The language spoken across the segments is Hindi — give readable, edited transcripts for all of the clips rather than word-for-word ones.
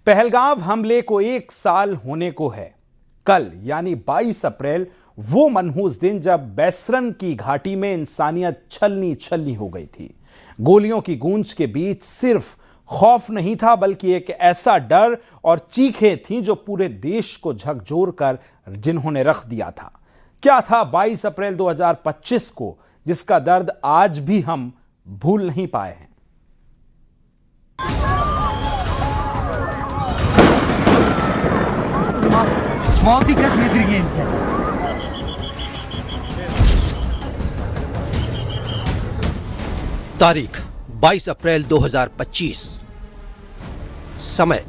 पहलगाम हमले को 1 साल होने को है। कल यानी 22 अप्रैल वो मनहूस दिन जब बैसरन की घाटी में इंसानियत छलनी छलनी हो गई थी। गोलियों की गूंज के बीच सिर्फ खौफ नहीं था, बल्कि एक ऐसा डर और चीखें थीं जो पूरे देश को झकझोर कर जिन्होंने रख दिया था। क्या था 22 अप्रैल 2025 को, जिसका दर्द आज भी हम भूल नहीं पाए हैं। तारीख 22 अप्रैल 2025, समय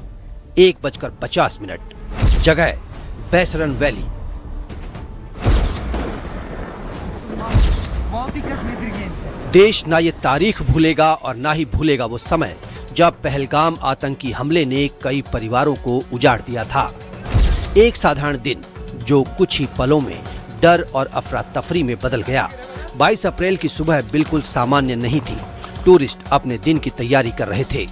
1:50, जगह बैसरन वैली। देश ना ये तारीख भूलेगा और ना ही भूलेगा वो समय जब पहलगाम आतंकी हमले ने कई परिवारों को उजाड़ दिया था। एक साधारण दिन जो कुछ ही पलों में डर और अफरा तफरी में बदल गया। 22 अप्रैल की सुबह बिल्कुल सामान्य नहीं थी। टूरिस्ट अपने दिन की तैयारी कर रहे थे।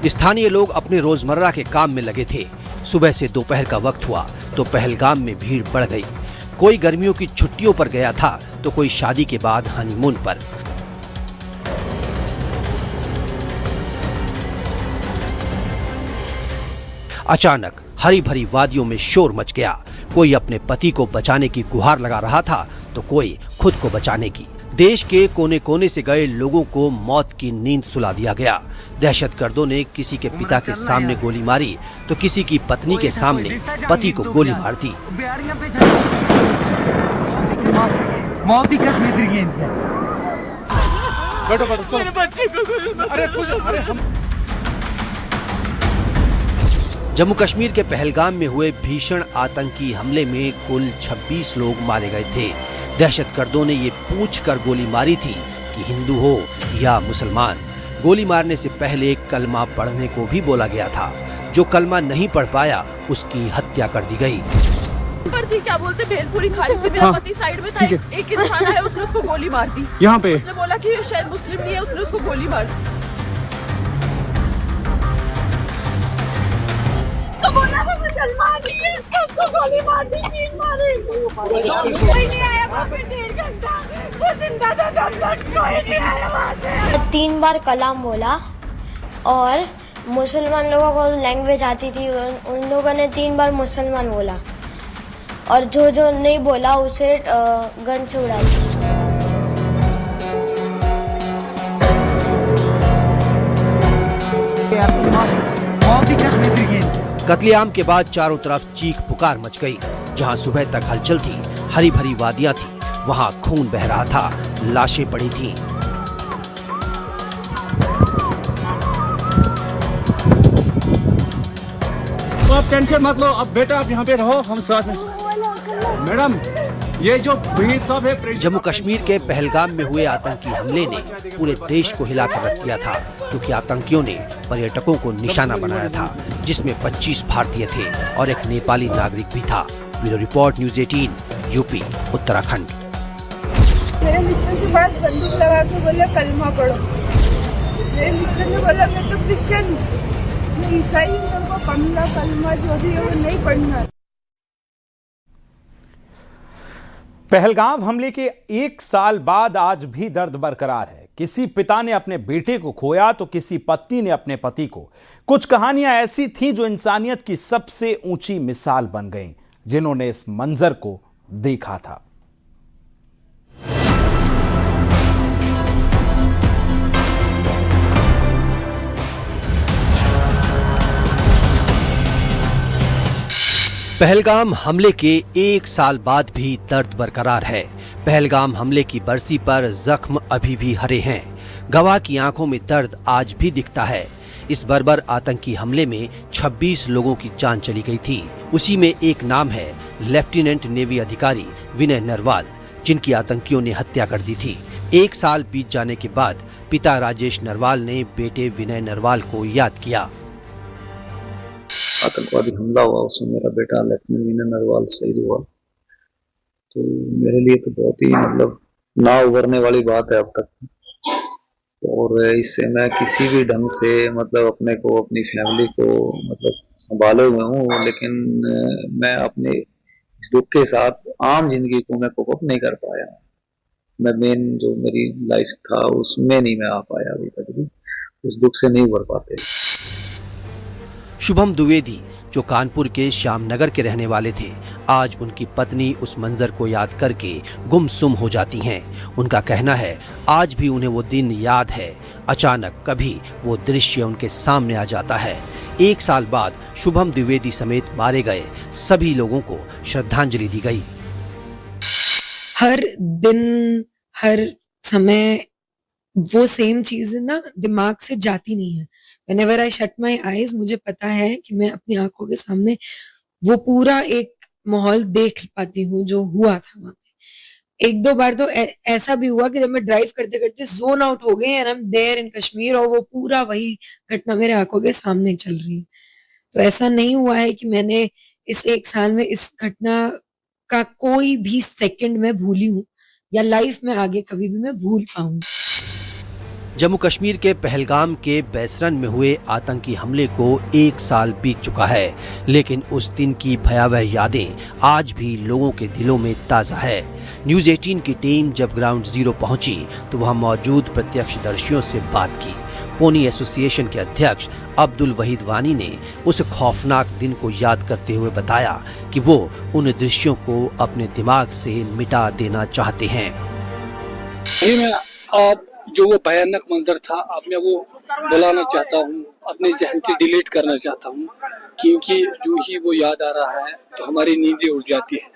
स्थानीय लोग अपने रोजमर्रा के काम में लगे थे। सुबह से दोपहर का वक्त हुआ तो पहलगाम में भीड़ बढ़ गई। कोई गर्मियों की छुट्टियों पर गया था तो कोई शादी के बाद हनीमून पर। अचानक हरी भरी वादियों में शोर मच गया। कोई अपने पति को बचाने की गुहार लगा रहा था तो कोई खुद को बचाने की। देश के कोने कोने से गए लोगों को मौत की नींद सुला दिया गया। दहशतगर्दों ने किसी के पिता के सामने गोली मारी तो किसी की पत्नी के सामने पति को गोली मार दी। जम्मू कश्मीर के पहलगाम में हुए भीषण आतंकी हमले में कुल 26 लोग मारे गए थे। दहशतगर्दों ने ये पूछकर गोली मारी थी कि हिंदू हो या मुसलमान। गोली मारने से पहले कलमा पढ़ने को भी बोला गया था। जो कलमा नहीं पढ़ पाया उसकी हत्या कर दी गई। पर थी क्या बोलते भेलपुरी खा रही थी, मेरा पति साइड में था, एक इंसान आया उसने उसको गोली मार दी। यहाँ पे उसने बोला कि शायद मुस्लिम नहीं है, उसने उसको गोली मार दी। तो बोला था मुसलमान नहीं है, उसको गोली मार दी, 3 मारे। कोई नहीं आया वहाँ पे 1.5 घंटा, वो जिंदा था तब तक कोई नहीं आया वहाँ से। 3 बार कलाम बोला और मुसलमान लोगों को लैंग्वेज आती थी, उन लोगों ने 3 बार मुसलमान बोला और जो जो नहीं बोला उसे गन से उड़ा दिया। कत्लेआम के बाद चारों तरफ चीख पुकार मच गई। जहां सुबह तक हलचल थी, हरी भरी वादियां थी, वहां खून बह रहा था, लाशें पड़ी थीं। तो आप टेंशन मत लो, अब बेटा आप यहाँ पे रहो, हम साथ में। मैडम ये जो भीड़ सब है। जम्मू कश्मीर के पहलगाम में हुए आतंकी हमले ने पूरे देश को हिलाकर रख दिया था, क्योंकि आतंकियों ने पर्यटकों को निशाना बनाया था, जिसमें 25 भारतीय थे और एक नेपाली नागरिक भी था। Bureau report, news 18, UP, Uttarakhand. मेरे मिस्टर के पास बंदूक लगा के बोले कलमा पढ़ो। मेरे मिस्टर ने बोला मैं तो क्रिश्चियन हूँ, मैं ईसाई हूँ, उनको कलमा जो भी है वो नहीं पढ़ना। पहलगाम हमले के 1 साल बाद आज भी दर्द बरकरार है। किसी पिता ने अपने बेटे को खोया तो किसी पत्नी ने अपने पति को। कुछ कहानियां ऐसी थीं जो इंसानियत की सबसे ऊंची मिसाल बन गईं, जिन्होंने इस मंजर को देखा था। पहलगाम हमले के 1 साल बाद भी दर्द बरकरार है। पहलगाम हमले की बरसी पर जख्म अभी भी हरे हैं। गवाह की आंखों में दर्द आज भी दिखता है। इस बर्बर आतंकी हमले में 26 लोगों की जान चली गई थी। उसी में एक नाम है लेफ्टिनेंट नेवी अधिकारी विनय नरवाल, जिनकी आतंकियों ने हत्या कर दी थी। 1 साल बीत जाने के बाद पिता राजेश नरवाल ने बेटे विनय नरवाल को याद किया। आतंकवादी हमला हुआ, उसमें मेरा बेटा लेफ्टिनेंट विनय नरवाल शहीद हुआ। तो मेरे लिए तो बहुत ही ना उभरने वाली बात है अब तक। और इससे मैं किसी भी ढंग से अपने को, अपनी फैमिली को संभाले हुए हूँ, लेकिन मैं अपने इस दुख के साथ आम जिंदगी को मैं कोप अप नहीं कर पाया। मैं मेन जो मेरी लाइफ था उसमें नहीं मैं आ पाया अभी तक भी, उस दुख से नहीं उबर पाते। शुभम द्विवेदी जो कानपुर के श्यामनगर के रहने वाले थे, आज उनकी पत्नी उस मंजर को याद करके गुमसुम हो जाती हैं। उनका कहना है आज भी उन्हें वो दिन याद है। अचानक कभी वो दृश्य उनके सामने आ जाता है। 1 साल बाद शुभम द्विवेदी समेत मारे गए सभी लोगों को श्रद्धांजलि दी गई। हर दिन हर समय वो सेम चीजें ना दिमाग से जाती नहीं है। Whenever I shut my eyes, मुझे पता है कि मैं अपनी आंखों के सामने वो पूरा एक माहौल देख पाती हूँ जो हुआ था वहां पे। 1-2 बार तो ऐसा भी हुआ कि जब मैं ड्राइव करते करते जोन आउट हो गए and I am there in Kashmir और वो पूरा वही घटना मेरे आंखों के सामने चल रही है। तो ऐसा नहीं हुआ है कि मैंने इस 1 साल में इस घटना का कोई भी सेकंड में भूली हूँ या लाइफ में आगे कभी भी मैं भूल पाऊँ। जम्मू कश्मीर के पहलगाम के बैसरन में हुए आतंकी हमले को 1 साल बीत चुका है, लेकिन उस दिन की भयावह यादें आज भी लोगों के दिलों में ताज़ा है। न्यूज़ 18 की टीम जब ग्राउंड जीरो पहुंची तो वहां मौजूद प्रत्यक्षदर्शियों से बात की। पोनी एसोसिएशन के अध्यक्ष अब्दुल वहीद वानी ने उस खौफनाक दिन को याद करते हुए बताया कि वो उन दृश्यों को अपने दिमाग से मिटा देना चाहते हैं। आप जो वो भयानक मंजर था, अब मैं वो बुलाना चाहता हूँ, अपने जहन से डिलीट करना चाहता हूँ, क्योंकि जो ही वो याद आ रहा है तो हमारी नींदें उड़ जाती है।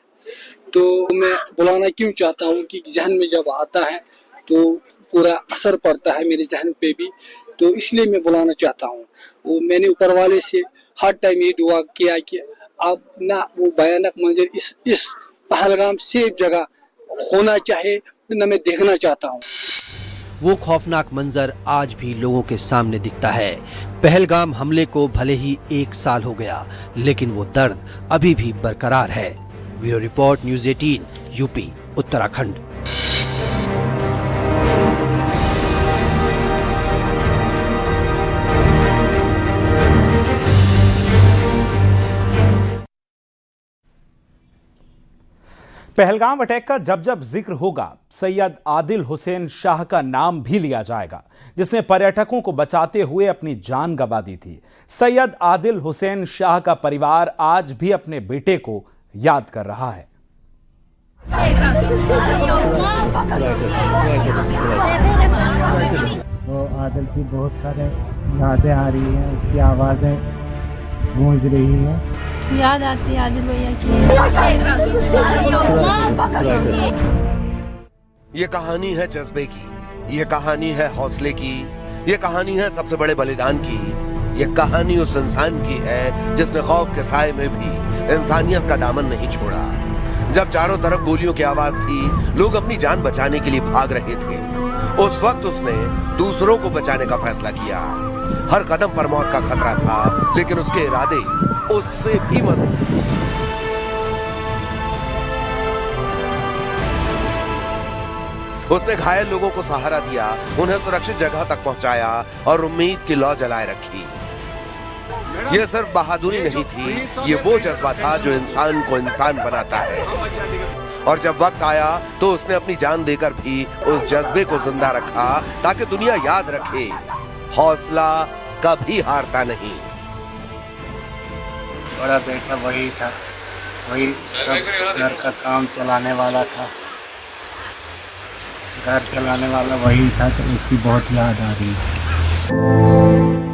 तो मैं बुलाना क्यों चाहता हूँ कि जहन में जब आता है तो पूरा असर पड़ता है मेरे जहन पे भी, तो इसलिए मैं बुलाना चाहता हूँ। वो मैंने ऊपर वाले से हर टाइम ये दुआ किया कि अब ना वो भयानक मंजर इस पहलगाम सेफ जगह होना चाहे न मैं देखना चाहता हूँ। वो खौफनाक मंजर आज भी लोगों के सामने दिखता है। पहलगाम हमले को भले ही 1 साल हो गया, लेकिन वो दर्द अभी भी बरकरार है। Bureau report, news 18, UP, Uttarakhand. Pahalgam attack का जब जब जिक्र होगा, सैयद आदिल हुसैन शाह का नाम भी लिया जाएगा, जिसने पर्यटकों को बचाते हुए अपनी जान गंवा दी थी। सैयद आदिल हुसैन शाह का परिवार आज भी अपने बेटे को याद कर रहा है। तो आदिल की बहुत सारे यादें आ रही हैं, उसकी आवाज़ें गूंज रही हैं। याद आती है आदिल भैया की। ये कहानी है जज्बे की, ये कहानी है हौसले की, ये कहानी है सबसे बड़े बलिदान की। ये कहानी उस इंसान की है जिसने खौफ के साए में भी इंसानियत का दामन नहीं छोड़ा। जब चारों तरफ गोलियों की आवाज थी, लोग अपनी जान बचाने के लिए भाग रहे थे, उस वक्त उसने दूसरों को बचाने का फैसला किया। हर कदम पर मौत का खतरा था, लेकिन उसके इरादे उससे भी मजबूत थे। उसने घायल लोगों को सहारा दिया, उन्हें सुरक्षित जगह तक पहुंचाया और उम्मीद की लौ जलाए रखी। यह सिर्फ बहादुरी नहीं थी, ये वो जज्बा था जो इंसान को इंसान बनाता है। और जब वक्त आया तो उसने अपनी जान देकर भी उस जज्बे को जिंदा रखा, ताकि दुनिया याद रखे, हौसला कभी हारता नहीं। बड़ा बेटा वही था, वही सब घर का काम चलाने वाला था, घर चलाने वाला वही था, तो उसकी बहुत याद आ रही है।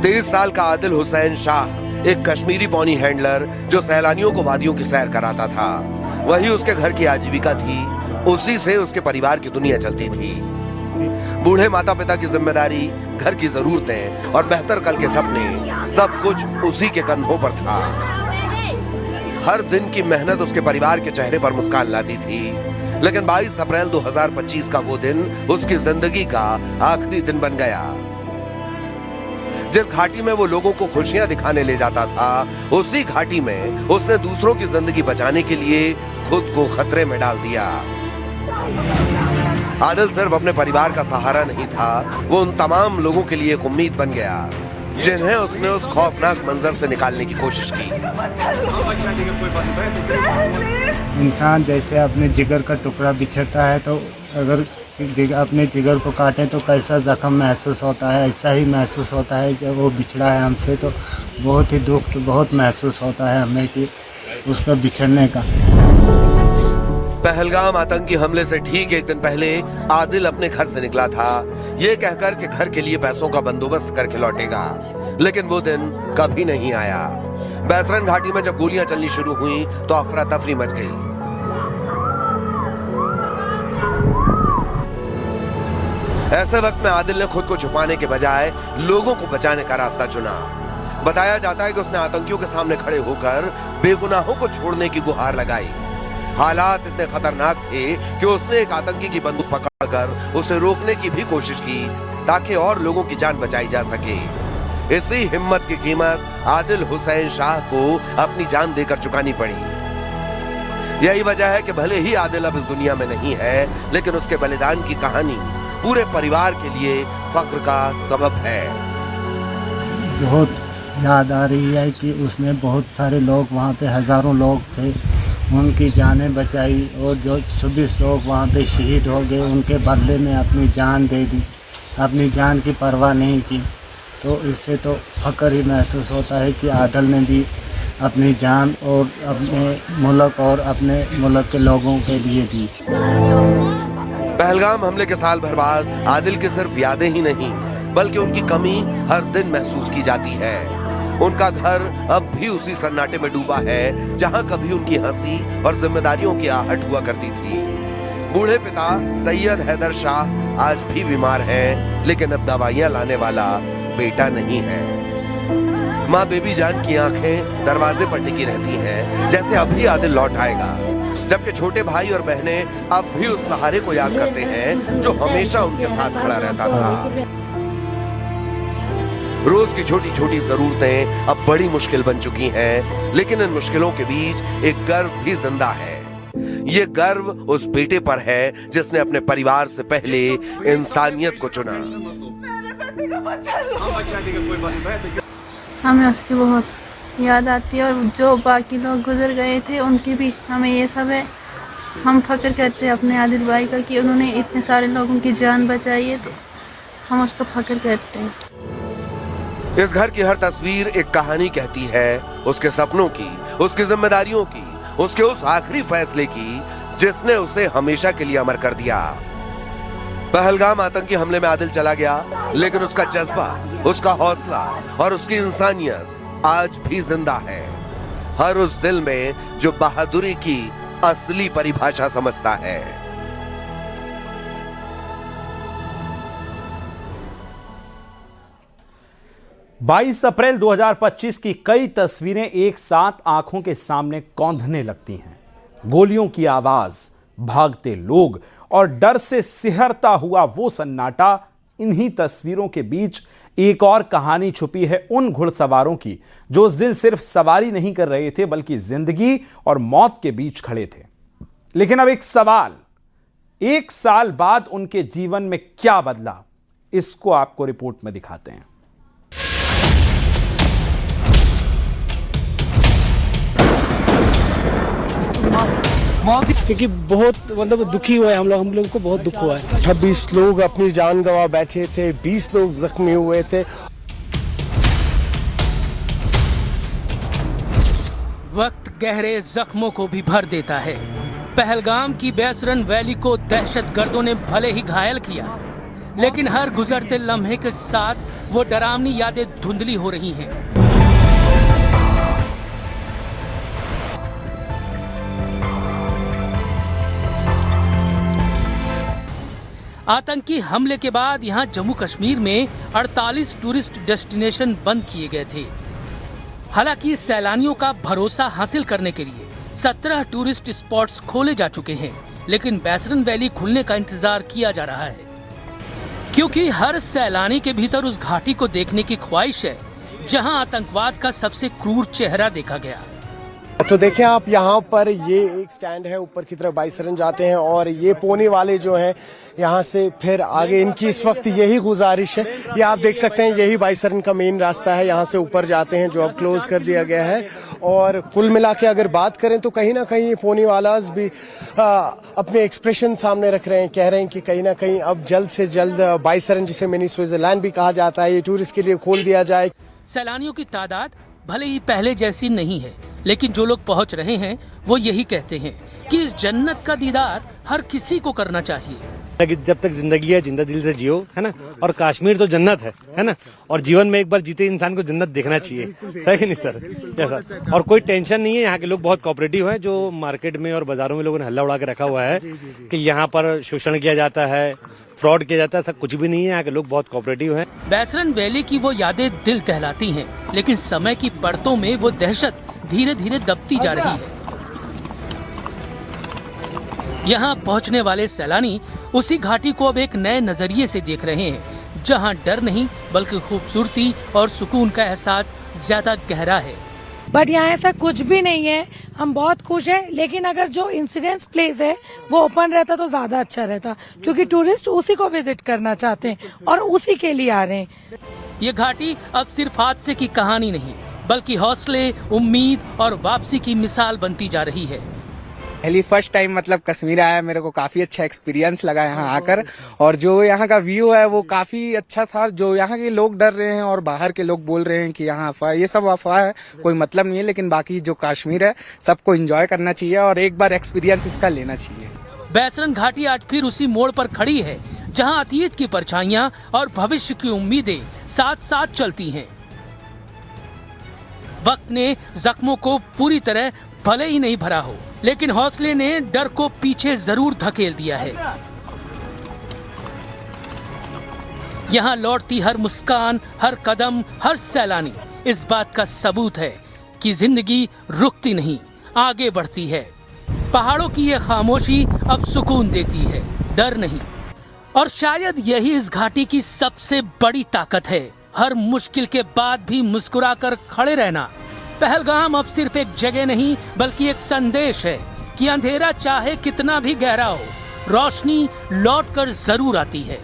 23 साल का आदिल हुसैन शाह एक कश्मीरी पौनी हैंडलर जो सैलानियों को वादियों की सैर कराता था, वही उसके घर की आजीविका थी। उसी से उसके परिवार की दुनिया चलती थी। बूढ़े माता पिता की जिम्मेदारी, घर की जरूरतें और बेहतर कल के सपने, सब कुछ उसी के कंधों पर था। हर दिन की मेहनत उसके परिवार के चेहरे पर मुस्कान लाती थी, लेकिन 22 अप्रैल 2025 का वो दिन उसकी जिंदगी का आखिरी दिन बन गया। जिस घाटी में वो लोगों को खुशियां दिखाने ले जाता था, उसी घाटी में उसने दूसरों की जिंदगी बचाने के लिए खुद को खतरे में डाल दिया। आदिल सिर्फ अपने परिवार का सहारा नहीं था, वो उन तमाम लोगों के लिए एक उम्मीद बन गया जिन्हें उसने उस खौफनाक मंजर से निकालने की कोशिश की। इंसान जैसे अपने जिगर का टुकड़ा बिछड़ता है, तो अगर अपने जिगर को काटे तो कैसा जख्म महसूस होता है, ऐसा ही महसूस होता है। जब वो बिछड़ा है हमसे तो बहुत ही दुख बहुत महसूस होता है हमें कि उसका बिछड़ने का। पहलगाम आतंकी हमले से ठीक एक दिन पहले आदिल अपने घर से निकला था, ये कहकर कि घर के लिए पैसों का बंदोबस्त करके लौटेगा, लेकिन वो दिन कभी नहीं आया। बैसरन घाटी में जब गोलियां चलनी शुरू हुई तो अफरा तफरी मच गई। ऐसे वक्त में आदिल ने खुद को छुपाने के बजाय लोगों को बचाने का रास्ता चुना। बताया जाता है कि उसने आतंकियों के सामने खड़े होकर बेगुनाहों को छोड़ने की गुहार लगाई। हालात इतने खतरनाक थे कि उसने एक आतंकी की बंदूक पकड़कर उसे रोकने की भी कोशिश की ताकि और लोगों की जान बचाई जा सके। इसी हिम्मत की कीमत आदिल हुसैन शाह को अपनी जान देकर चुकानी पड़ी। यही वजह है कि भले ही आदिल अब इस दुनिया में नहीं है, लेकिन उसके बलिदान की कहानी पूरे परिवार के लिए फख्र का सबब है। बहुत याद आ रही है कि उसने बहुत सारे लोग, वहाँ पे हज़ारों लोग थे, उनकी जानें बचाई, और जो 26 लोग वहाँ पे शहीद हो गए उनके बदले में अपनी जान दे दी, अपनी जान की परवाह नहीं की। तो इससे तो फख्र ही महसूस होता है कि आदिल ने भी अपनी जान और अपने मुल्क और अपने मुल्क के लोगों के लिए दी। पहलगाम हमले के साल भर बाद आदिल की सिर्फ यादें ही नहीं बल्कि उनकी कमी हर दिन महसूस की जाती है। उनका घर अब भी उसी सन्नाटे में डूबा है जहां कभी उनकी हंसी और जिम्मेदारियों की आहट हुआ करती थी। बूढ़े पिता सैयद हैदर शाह आज भी बीमार हैं, लेकिन अब दवाइयां लाने वाला बेटा नहीं है। माँ बेबी जान की आंखें दरवाजे पर टिकी रहती हैं, जैसे अभी आदिल लौट आएगा। जबकि छोटे भाई और बहनें अब भी उस सहारे को याद करते हैं जो हमेशा उनके साथ खड़ा रहता था। रोज की छोटी छोटी जरूरतें अब बड़ी मुश्किल बन चुकी हैं, लेकिन इन मुश्किलों के बीच एक गर्व भी जिंदा है। ये गर्व उस बेटे पर है जिसने अपने परिवार से पहले इंसानियत को चुना। हमें उसकी बहुत याद आती है, और जो बाकी लोग गुजर गए थे उनकी भी हमें ये सब है। हम फख्र करते हैं अपने आदिल भाई का कि उन्होंने इतने सारे लोगों की जान बचाई है, तो हम उसका फख्र करते हैं। इस घर की हर तस्वीर एक कहानी कहती है, उसके सपनों की, उसकी जिम्मेदारियों की, उसके उस आखिरी फैसले की जिसने उसे हमेशा के लिए अमर कर दिया। पहलगाम आतंकी हमले में आदिल चला गया, लेकिन उसका जज्बा, उसका हौसला और उसकी इंसानियत आज भी जिंदा है, हर उस दिल में जो बहादुरी की असली परिभाषा समझता है। बाईस अप्रैल 2025 की कई तस्वीरें एक साथ आंखों के सामने कौंधने लगती हैं। गोलियों की आवाज, भागते लोग और डर से सिहरता हुआ वो सन्नाटा। इन्हीं तस्वीरों के बीच एक और कहानी छुपी है उन घुड़सवारों की जो उस दिन सिर्फ सवारी नहीं कर रहे थे बल्कि जिंदगी और मौत के बीच खड़े थे। लेकिन अब एक सवाल, एक साल बाद उनके जीवन में क्या बदला, इसको आपको रिपोर्ट में दिखाते हैं। क्योंकि बहुत दुखी हुए हम लोग को बहुत दुख हुआ है। 26 लोग अपनी जान गंवा बैठे थे, 20 लोग जख्मी हुए थे। वक्त गहरे जख्मों को भी भर देता है। पहलगाम की बैसरन वैली को दहशतगर्दों ने भले ही घायल किया, लेकिन हर गुजरते लम्हे के साथ वो डरावनी यादें धुंधली हो रही हैं। आतंकी हमले के बाद यहां जम्मू कश्मीर में 48 टूरिस्ट डेस्टिनेशन बंद किए गए थे। हालांकि सैलानियों का भरोसा हासिल करने के लिए 17 टूरिस्ट स्पॉट्स खोले जा चुके हैं, लेकिन बैसरन वैली खुलने का इंतजार किया जा रहा है, क्योंकि हर सैलानी के भीतर उस घाटी को देखने की ख्वाहिश है जहां आतंकवाद का सबसे क्रूर चेहरा देखा गया। तो देखें आप यहाँ पर ये एक स्टैंड है, ऊपर की तरफ बाईसरन जाते हैं और ये पोनी वाले जो हैं यहाँ से फिर आगे, इनकी इस वक्त यही गुजारिश है। ये आप देख सकते हैं यही बाईसरन का मेन रास्ता है, यहाँ से ऊपर जाते हैं जो अब क्लोज कर दिया गया है। और कुल मिला के अगर बात करें तो कहीं ना कहीं ये पोनी वालाज भी अपने एक्सप्रेशन सामने रख रहे हैं, कह रहे हैं कि कहीं ना कहीं अब जल्द से जल्द बाईसरन, जिसे मिनी स्विट्जरलैंड भी कहा जाता है, ये टूरिस्ट के लिए खोल दिया जाए। सैलानियों की तादाद भले ही पहले जैसी नहीं है, लेकिन जो लोग पहुंच रहे हैं वो यही कहते हैं कि इस जन्नत का दीदार हर किसी को करना चाहिए। जब तक जिंदगी है जिंदा दिल से जियो, है ना। और कश्मीर तो जन्नत है ना। और जीवन में एक बार जीते इंसान को जन्नत देखना चाहिए, है कि नहीं सर? जैसा, और कोई टेंशन नहीं है। यहाँ के लोग बहुत कोऑपरेटिव है। जो मार्केट में और बाजारों में लोगों ने हल्ला उड़ा के रखा हुआ है कि यहाँ पर शोषण किया जाता है, फ्रॉड किया जाता है, ऐसा कुछ भी नहीं है। यहाँ के लोग बहुत कोऑपरेटिव हैं। बैसरन वैली की वो यादें दिल दहलाती हैं, लेकिन समय की परतों में वो दहशत धीरे धीरे दबती जा रही है। यहाँ पहुँचने वाले सैलानी उसी घाटी को अब एक नए नजरिए से देख रहे हैं, जहाँ डर नहीं बल्कि खूबसूरती और सुकून का एहसास ज्यादा गहरा है। बट यहाँ ऐसा कुछ भी नहीं है, हम बहुत खुश हैं। लेकिन अगर जो इंसिडेंस प्लेस है वो ओपन रहता तो ज्यादा अच्छा रहता, क्योंकि टूरिस्ट उसी को विजिट करना चाहते हैं और उसी के लिए आ रहे हैं। ये घाटी अब सिर्फ हादसे की कहानी नहीं, बल्कि हौसले, उम्मीद और वापसी की मिसाल बनती जा रही है। पहली फर्स्ट टाइम मतलब कश्मीर आया, मेरे को काफी अच्छा एक्सपीरियंस लगा यहाँ आकर। और जो यहाँ का व्यू है वो काफी अच्छा था। जो यहाँ के लोग डर रहे हैं और बाहर के लोग बोल रहे हैं कि यहाँ अफवाह, ये सब अफवाह है, कोई मतलब नहीं है। लेकिन बाकी जो कश्मीर है सबको एंजॉय करना चाहिए और एक बार एक्सपीरियंस इसका लेना चाहिए। बैसरन घाटी आज फिर उसी मोड़ पर खड़ी है, जहाँ अतीत की परछाइयाँ और भविष्य की उम्मीदें साथ साथ चलती हैं। वक्त ने जख्मों को पूरी तरह भले ही नहीं भरा हो, लेकिन हौसले ने डर को पीछे जरूर धकेल दिया है। यहाँ लौटती हर मुस्कान, हर कदम, हर सैलानी इस बात का सबूत है कि जिंदगी रुकती नहीं, आगे बढ़ती है। पहाड़ों की ये खामोशी अब सुकून देती है, डर नहीं। और शायद यही इस घाटी की सबसे बड़ी ताकत है, हर मुश्किल के बाद भी मुस्कुराकर खड़े रहना। पहलगाम अब सिर्फ एक जगह नहीं बल्कि एक संदेश है कि अंधेरा चाहे कितना भी गहरा हो, रोशनी लौटकर जरूर आती है।